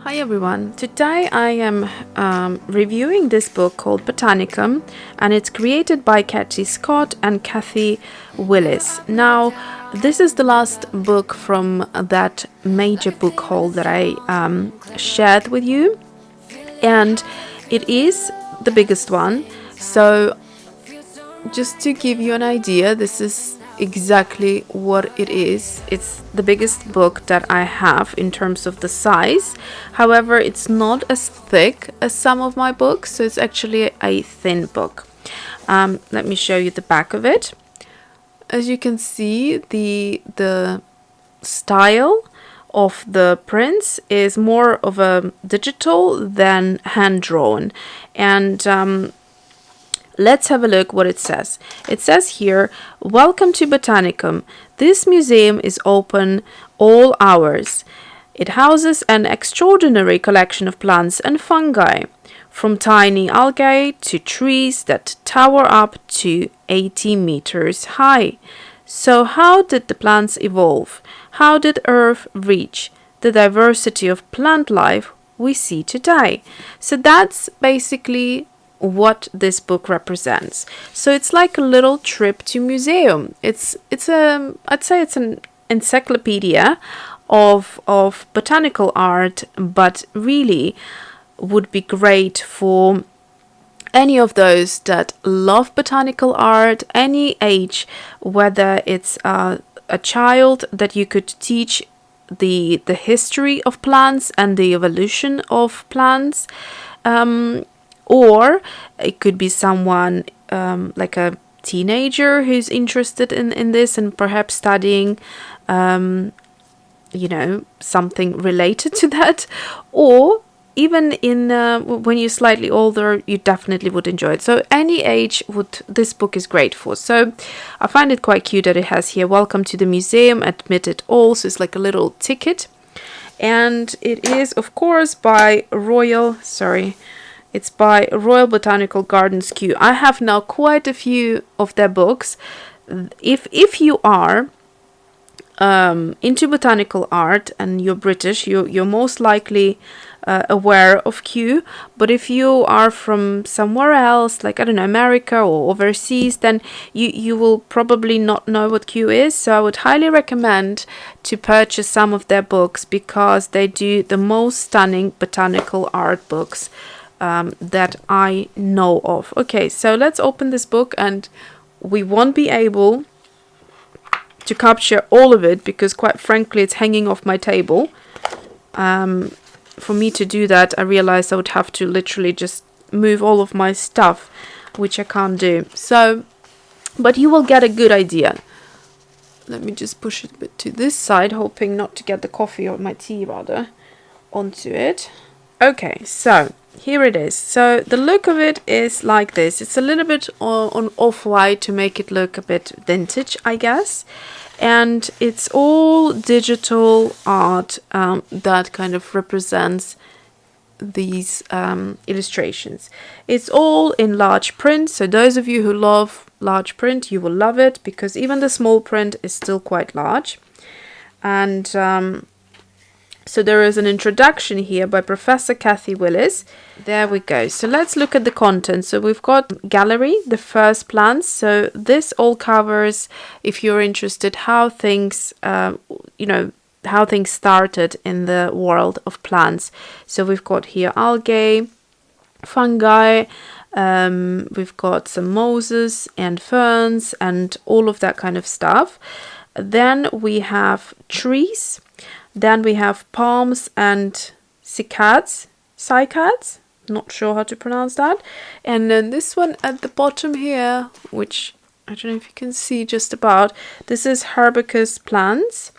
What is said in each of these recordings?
Hi everyone, today I am reviewing this book called Botanicum, and it's created by Katie Scott and Kathy Willis. Now, this is the last book from that major book haul that I shared with you, and it is the biggest one. So just to give you an idea, this is exactly what it is. It's the biggest book that I have in terms of the size. However, it's not as thick as some of my books, so it's actually a thin book. Let me show you the back of it. As you can see, the style of the prints is more of a digital than hand drawn, and let's have a look what it says. It says here, "Welcome to Botanicum. This museum is open all hours. It houses an extraordinary collection of plants and fungi, from tiny algae to trees that tower up to 80 meters high. So how did the plants evolve? How did Earth reach the diversity of plant life we see today?" So that's basically what this book represents. So it's like a little trip to museum. I'd say it's an encyclopedia of botanical art, but really would be great for any of those that love botanical art, any age, whether it's a child that you could teach the history of plants and the evolution of plants, or it could be someone like a teenager who's interested in this and perhaps studying something related to that, or even in when you're slightly older, you definitely would enjoy it. So any age this book is great for. So I find it quite cute that it has here, "Welcome to the museum, admitted all." So it's like a little ticket, and it is of course by It's by Royal Botanical Gardens Kew. I have now quite a few of their books. If you are into botanical art and you're British, you're most likely aware of Kew. But if you are from somewhere else, like, I don't know, America or overseas, then you will probably not know what Kew is. So I would highly recommend to purchase some of their books, because they do the most stunning botanical art books that I know of. Okay, so let's open this book, and we won't be able to capture all of it because, quite frankly, it's hanging off my table. For me to do that, I realized I would have to literally just move all of my stuff, which I can't do. So, but you will get a good idea. Let me just push it a bit to this side, hoping not to get the coffee, or my tea rather, onto it. Okay, so here it is. So the look of it is like this. It's a little bit on off-white to make it look a bit vintage, I guess. And it's all digital art that kind of represents these illustrations. It's all in large print. So those of you who love large print, you will love it, because even the small print is still quite large. And so there is an introduction here by Professor Kathy Willis. There we go. So let's look at the content. So we've got gallery, the first plants. So this all covers, if you're interested, how things, how things started in the world of plants. So we've got here algae, fungi, we've got some mosses and ferns and all of that kind of stuff. Then we have trees. Then we have palms and cycads, not sure how to pronounce that. And then this one at the bottom here, which I don't know if you can see just about, this is Herbicus plants.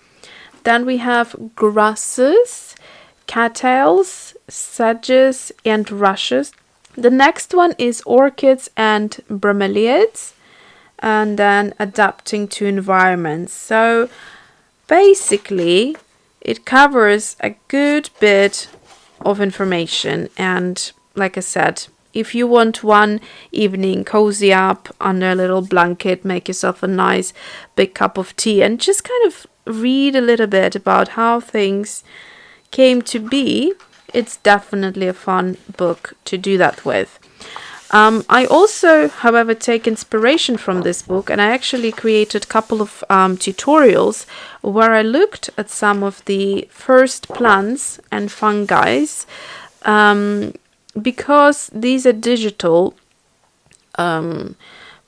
Then we have grasses, cattails, sedges, and rushes. The next one is orchids and bromeliads, and then adapting to environments. So basically, it covers a good bit of information, and like I said, if you want one evening, cozy up under a little blanket, make yourself a nice big cup of tea, and just kind of read a little bit about how things came to be, it's definitely a fun book to do that with. I also, however, take inspiration from this book, and I actually created a couple of tutorials where I looked at some of the first plants and fungi, because these are digital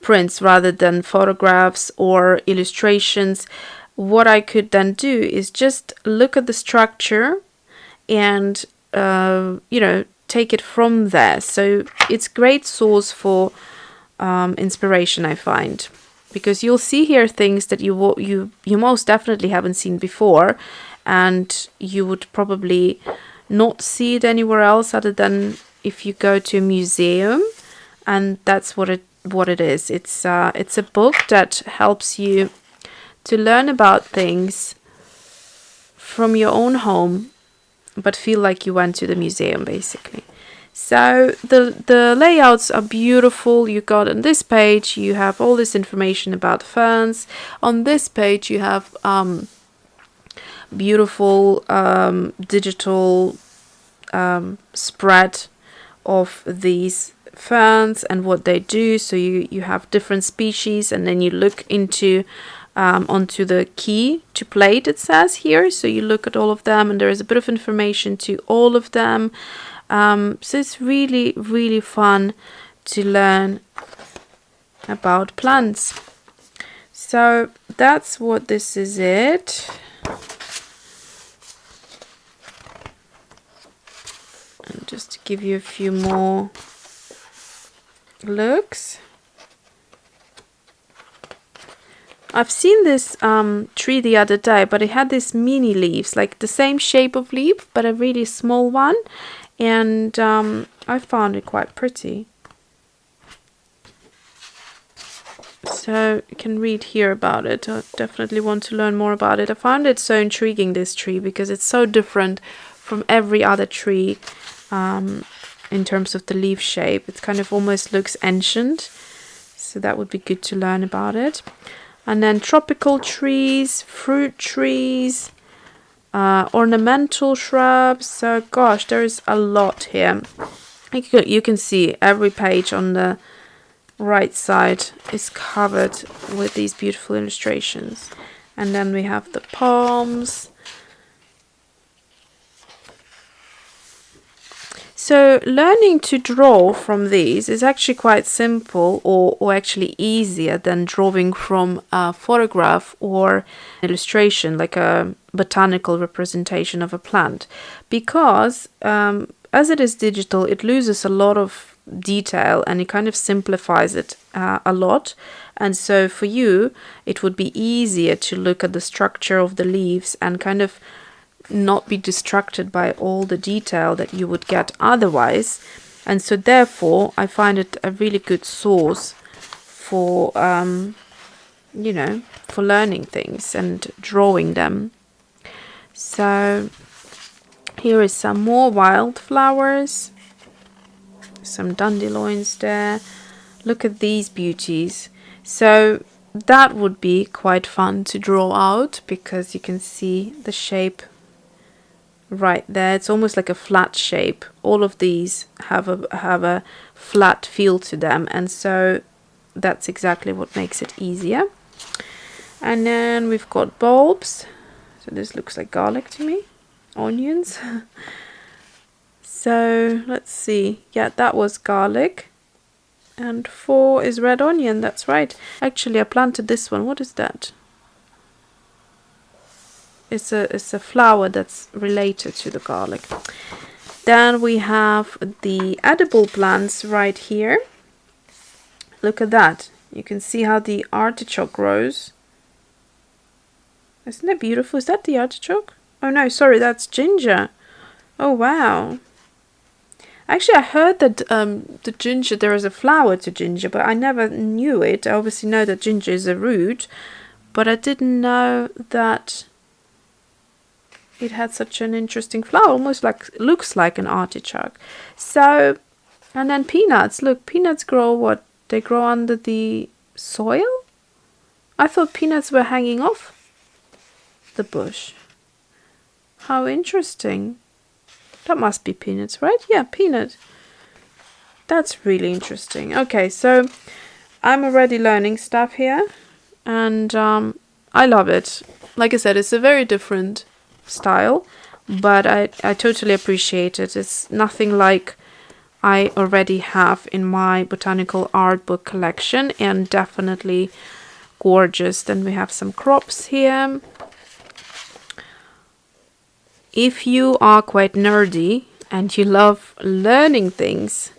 prints rather than photographs or illustrations. What I could then do is just look at the structure and take it from there. So it's great source for inspiration, I find, because you'll see here things that you most definitely haven't seen before, and you would probably not see it anywhere else other than if you go to a museum. And that's what it is. It's a book that helps you to learn about things from your own home, but feel like you went to the museum, basically. So the layouts are beautiful. You got on this page, you have all this information about ferns. On this page, you have beautiful digital spread of these ferns and what they do. So you have different species, and then you look into onto the key to plate, it says here. So you look at all of them, and there is a bit of information to all of them. So it's really, really fun to learn about plants. So that's what this is it. And just to give you a few more looks. I've seen this tree the other day, but it had these mini leaves, like the same shape of leaf, but a really small one. And I found it quite pretty. So you can read here about it. I definitely want to learn more about it. I found it so intriguing, this tree, because it's so different from every other tree in terms of the leaf shape. It kind of almost looks ancient. So that would be good to learn about it. And then tropical trees, fruit trees, ornamental shrubs. So gosh, there is a lot here. You can see every page on the right side is covered with these beautiful illustrations. And then we have the palms. So learning to draw from these is actually quite simple, or actually easier than drawing from a photograph or illustration, like a botanical representation of a plant, because as it is digital, it loses a lot of detail and it kind of simplifies it a lot. And so for you, it would be easier to look at the structure of the leaves and kind of not be distracted by all the detail that you would get otherwise. And so therefore I find it a really good source for for learning things and drawing them. So here is some more wildflowers, some dandelions there. Look at these beauties. So that would be quite fun to draw out, because you can see the shape right there. It's almost like a flat shape. All of these have a flat feel to them, and so that's exactly what makes it easier. And then we've got bulbs. So this looks like garlic to me. Onions. So let's see. Yeah, that was garlic. And 4 is red onion. That's right. Actually, I planted this one. What is that? It's a flower that's related to the garlic. Then we have the edible plants right here. Look at that. You can see how the artichoke grows. Isn't that beautiful? Is that the artichoke? Oh no, sorry, that's ginger. Oh wow. Actually, I heard that the ginger, there is a flower to ginger, but I never knew it. I obviously know that ginger is a root, but I didn't know that it had such an interesting flower, almost like, looks like an artichoke. So, and then peanuts. Look, peanuts grow what? They grow under the soil? I thought peanuts were hanging off the bush. How interesting. That must be peanuts, right? Yeah, peanut. That's really interesting. Okay, so I'm already learning stuff here, and I love it. Like I said, it's a very different style, but I totally appreciate it. It's nothing like I already have in my botanical art book collection, and definitely gorgeous. Then we have some crops here. If you are quite nerdy and you love learning things,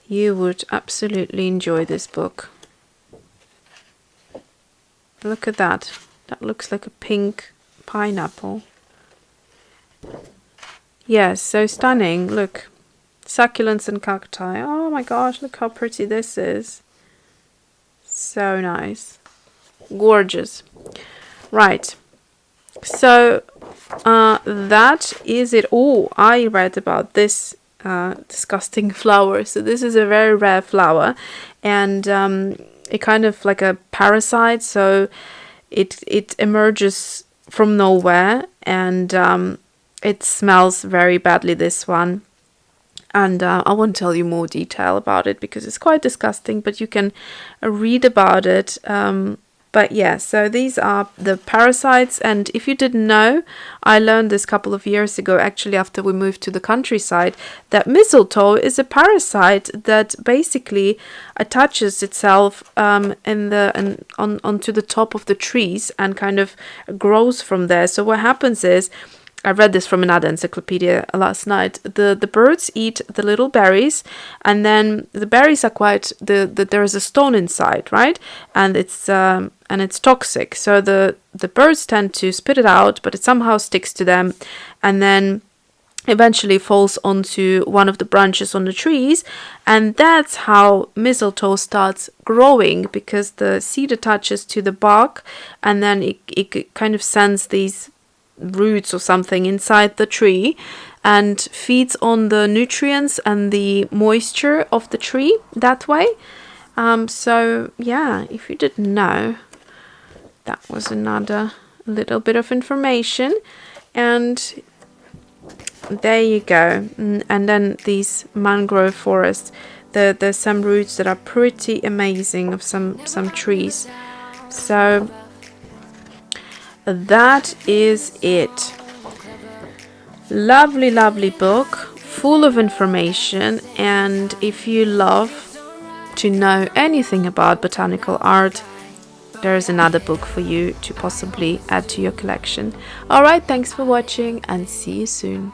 you would absolutely enjoy this book. Look at that. That looks like a pink pineapple. Yes, so stunning. Look. Succulents and cacti. Oh my gosh, look how pretty this is. So nice. Gorgeous. Right. So that is it. Oh, I read about this disgusting flower. So this is a very rare flower, and it kind of like a parasite. So it emerges from nowhere, and it smells very badly, this one. And I won't tell you more detail about it because it's quite disgusting, but you can read about it. But yeah, so these are the parasites. And if you didn't know, I learned this a couple of years ago, actually after we moved to the countryside, that mistletoe is a parasite that basically attaches itself onto the top of the trees and kind of grows from there. So what happens is, I read this from another encyclopedia last night. The birds eat the little berries, and then the berries are quite there is a stone inside, right? And it's toxic. So the birds tend to spit it out, but it somehow sticks to them, and then eventually falls onto one of the branches on the trees, and that's how mistletoe starts growing, because the seed attaches to the bark, and then it kind of sends these roots or something inside the tree and feeds on the nutrients and the moisture of the tree that way. So yeah, if you didn't know, that was another little bit of information. And there you go. And then these mangrove forests, there's some roots that are pretty amazing of some trees. So that is it. Lovely, lovely book, full of information. And if you love to know anything about botanical art, there is another book for you to possibly add to your collection. Alright, thanks for watching and see you soon.